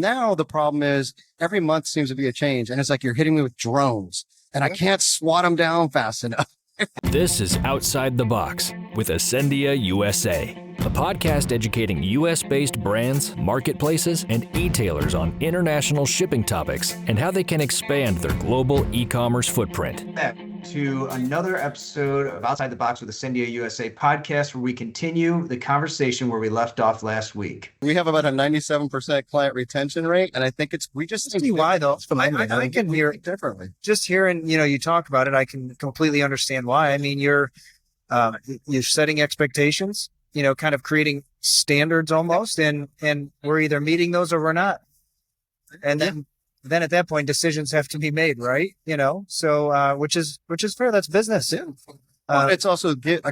Now the problem is every month seems to be a change, and it's like you're hitting me with drones, and I can't swat them down fast enough. This is Outside the Box with Asendia USA, a podcast educating US-based brands, marketplaces, and e-tailers on international shipping topics and how they can expand their global e-commerce footprint. Back to another episode of Outside the Box with Asendia USA podcast, where we continue the conversation where we left off last week. We have about a 97% client retention rate, and I think we just see why though. I can hear it differently. Just hearing, you talk about it, I can completely understand why. I mean, you're setting expectations, kind of creating standards almost, and we're either meeting those or we're not. And then at that point, decisions have to be made, right? So which is fair. That's business. Yeah. It's also give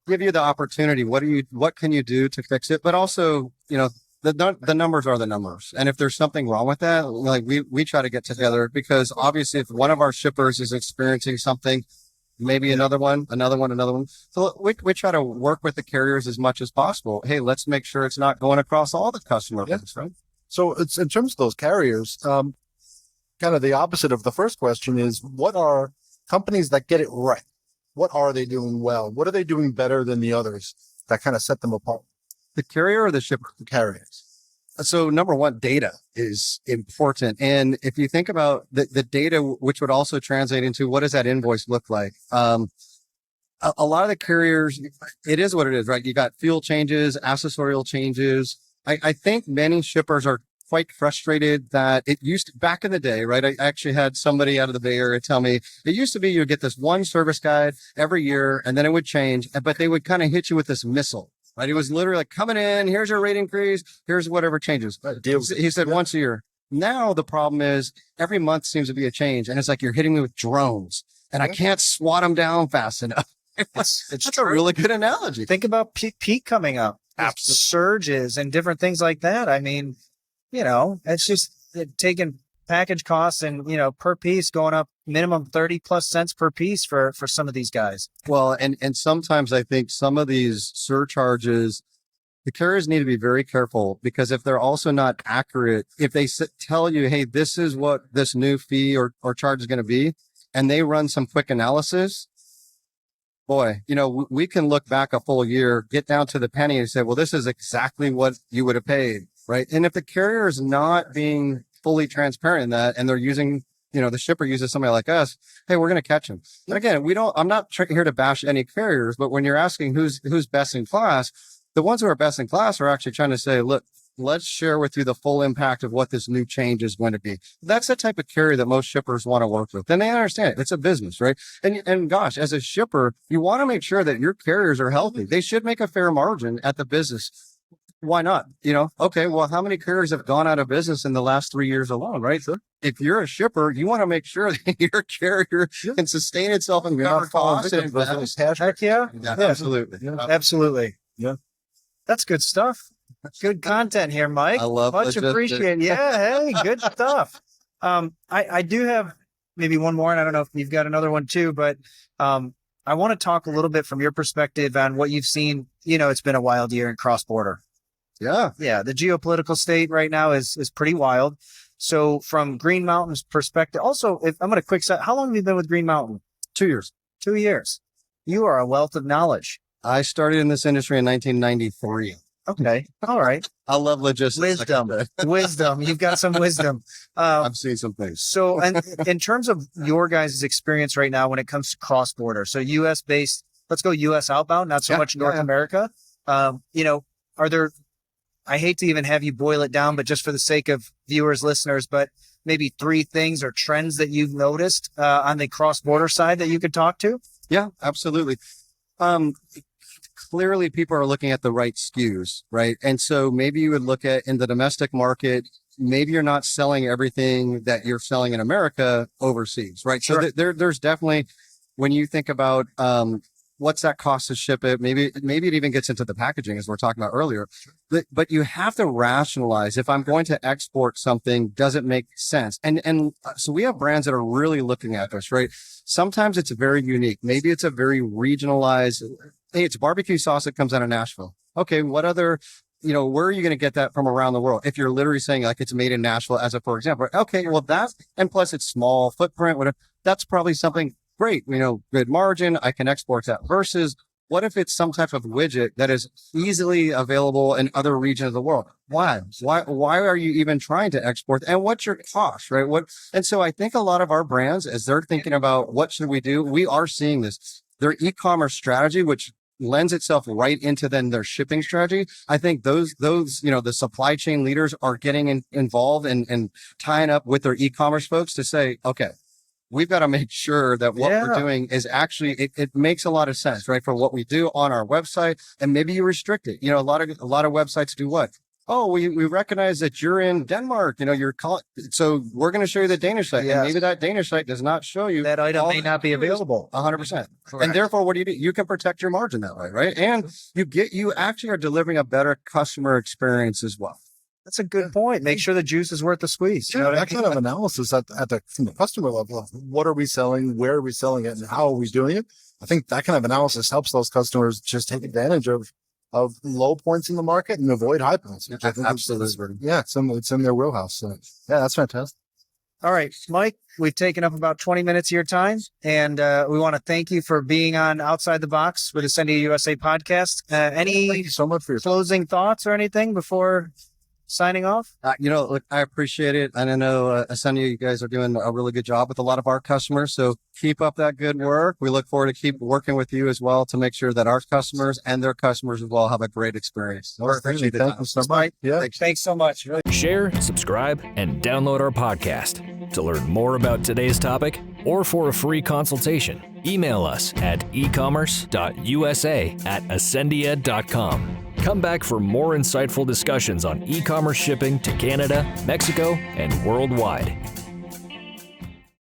you the opportunity. What can you do to fix it? But also, the numbers are the numbers. And if there's something wrong with that, like we try to get together, because obviously if one of our shippers is experiencing something, maybe another one. So we try to work with the carriers as much as possible. Hey, let's make sure it's not going across all the customer base, right? So it's in terms of those carriers, kind of the opposite of the first question is, what are companies that get it right? What are they doing well? What are they doing better than the others that kind of set them apart? The carrier or the shipper? The carriers. So number one, data is important. And if you think about the data, which would also translate into what does that invoice look like? A lot of the carriers, it is what it is, right? You got fuel changes, accessorial changes. I think many shippers are quite frustrated that it used to, back in the day, right? I actually had somebody out of the Bay Area tell me it used to be you'd get this one service guide every year and then it would change, but they would kind of hit you with this missile, right? It was literally like, coming in, here's your rate increase, here's whatever changes. He said once a year. Now the problem is every month seems to be a change, and it's like you're hitting me with drones and I can't swat them down fast enough. That's a really good analogy. Think about peak coming up. Absolutely. Surges and different things like that. I mean, it's just taking package costs and, per piece going up minimum 30 plus cents per piece for some of these guys. Well, and sometimes I think some of these surcharges, the carriers need to be very careful, because if they're also not accurate, if they tell you, hey, this is what this new fee or charge is going to be, and they run some quick analysis, boy, we can look back a full year, get down to the penny and say, well, this is exactly what you would have paid, right? And if the carrier is not being fully transparent in that, and they're using, the shipper uses somebody like us, hey, we're going to catch them. And again, I'm not here to bash any carriers, but when you're asking who's best in class, the ones who are best in class are actually trying to say, look, let's share with you the full impact of what this new change is going to be. That's the type of carrier that most shippers want to work with. And they understand it. It's a business, right? And gosh, as a shipper, you want to make sure that your carriers are healthy. They should make a fair margin at the business. Why not? Okay, well, how many carriers have gone out of business in the last 3 years alone, right? So if you're a shipper, you want to make sure that your carrier can sustain itself and cover costs. Heck yeah. Absolutely. Yeah. Absolutely. Yeah. That's good stuff. Good content here, Mike. I love much appreciated. Yeah, hey, good stuff. I do have maybe one more, and I don't know if you've got another one too, but I want to talk a little bit from your perspective on what you've seen. It's been a wild year in cross-border. Yeah. Yeah. The geopolitical state right now is pretty wild. So from Green Mountain's perspective, also, if I'm going to quick set, how long have you been with Green Mountain? 2 years. 2 years. You are a wealth of knowledge. I started in this industry in 1993. Okay. All right. I love logistics. Wisdom. You've got some wisdom. I've seen some things. So, and in terms of your guys' experience right now, when it comes to cross-border, so U.S. based, let's go U.S. outbound, not so much North America. Are there, I hate to even have you boil it down, but just for the sake of viewers, listeners, but maybe 3 things or trends that you've noticed on the cross-border side that you could talk to? Yeah, absolutely. Clearly people are looking at the right SKUs, right? And so maybe you would look at in the domestic market, maybe you're not selling everything that you're selling in America overseas, right? Sure. So there's definitely, when you think about, what's that cost to ship it? Maybe it even gets into the packaging as we're talking about earlier, but you have to rationalize, if I'm going to export something, does it make sense? And so we have brands that are really looking at this, right? Sometimes it's very unique. Maybe it's a very regionalized, hey, it's barbecue sauce that comes out of Nashville. Okay. What other where are you going to get that from around the world? If you're literally saying like it's made in Nashville as a, for example, okay, well and plus it's small footprint, whatever, that's probably something great, good margin. I can export that versus what if it's some type of widget that is easily available in other regions of the world? Why are you even trying to export? And what's your cost, right? And so I think a lot of our brands, as they're thinking about what should we do, we are seeing this, their e-commerce strategy, which lends itself right into then their shipping strategy. I think those, the supply chain leaders are getting involved and tying up with their e-commerce folks to say, okay, we've got to make sure that what we're doing is actually, it makes a lot of sense, right? For what we do on our website, and maybe you restrict it. A lot of websites do what? Oh, we recognize that you're in Denmark, so we're going to show you the Danish site. Yes. And maybe that Danish site does not show you. That item may not be available. 100%. And therefore, what do? You can protect your margin that way, right? And you actually are delivering a better customer experience as well. That's a good point. Make sure the juice is worth the squeeze. That kind of analysis from the customer level of what are we selling, where are we selling it, and how are we doing it? I think that kind of analysis helps those customers just take advantage of low points in the market and avoid high points. Which I think absolutely. It's in their wheelhouse. So yeah, that's fantastic. All right, Mike, we've taken up about 20 minutes of your time, and we want to thank you for being on Outside the Box with Asendia USA podcast. Thank you so much for your closing thoughts or anything before signing off? Look, I appreciate it. And I know, Asendia, you guys are doing a really good job with a lot of our customers. So keep up that good work. We look forward to keep working with you as well to make sure that our customers and their customers as well have a great experience. Thank you so much. Yeah. Thanks so much. Share, subscribe, and download our podcast. To learn more about today's topic or for a free consultation, email us at ecommerce.usa@asendia.com. Come back for more insightful discussions on e-commerce shipping to Canada, Mexico, and worldwide.